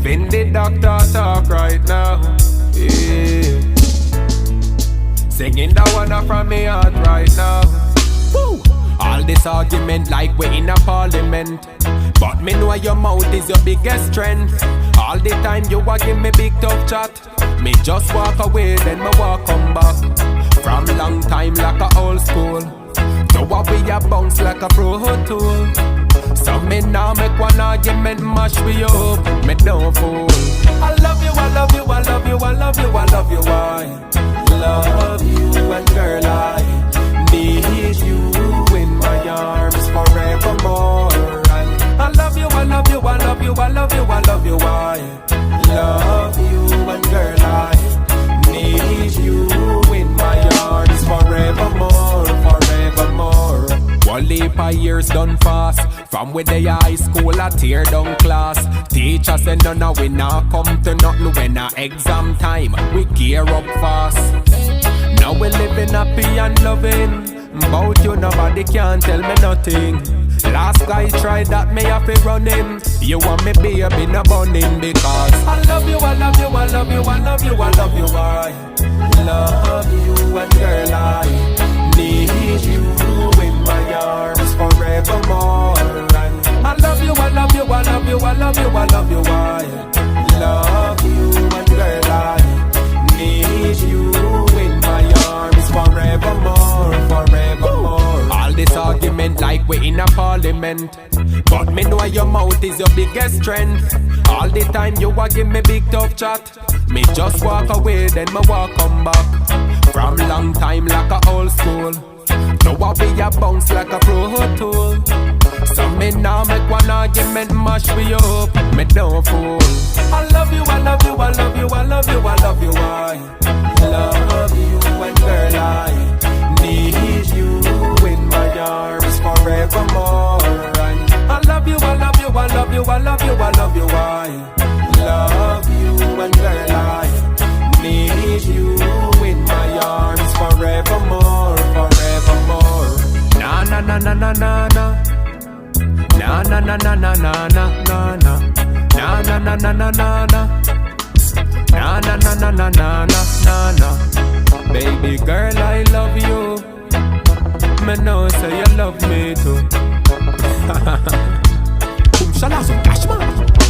Devin Di Dakta talk right now. Yeah. Singing that one from me heart right now. Woo! All this argument like we in a parliament, but me know your mouth is your biggest strength. All the time you a give me big tough chat, me just walk away then me walk come back. From long time like a old school, so what we a bounce like a pro tool. So me now make one argument mash me up, me don't fool. I love you, I love you, I love you, I love you, I love you, I love you, and girl I need you in my arms forevermore. And I love you, I love you, I love you, I love you, I love you, I love you, and girl I need you in my arms forevermore, forevermore. One leap of years done fast. From with the high school a tear down class. Teacher said no, no, we not come to nothing when a exam time. We gear up fast. Now we living happy and loving. About you nobody can tell me nothing. Last guy tried that, me have to run him. You want me baby, no bunning. Because I love you, I love you, I love you, I love you, I love you, I love you, and girl I need you in my arms forevermore. And I love you, I love you, I love you, I love you, I love you, I love you, and girl I need you in my arms forevermore, forevermore. All this argument like we in a parliament, but me know your mouth is your biggest strength. All the time you a give me big tough chat, me just walk away then me walk come back. From long time like a old school, now I be a bounce like a pro tool. So me now make one argument mash me up, me don't fool. I love you, I love you, I love you, I love you, I love you, I love you, and girl I need you in my arms forevermore. And I love you, I love you, I love you, I love you, I love you, I love you, and girl I need you in my arms forevermore, forevermore. Na na na na na na na. Na na na na na na na na na. Na na na na na na na. Na na na na na na na na. Baby girl, I love you. Me know say you love me too. Boom, shala, so cash man.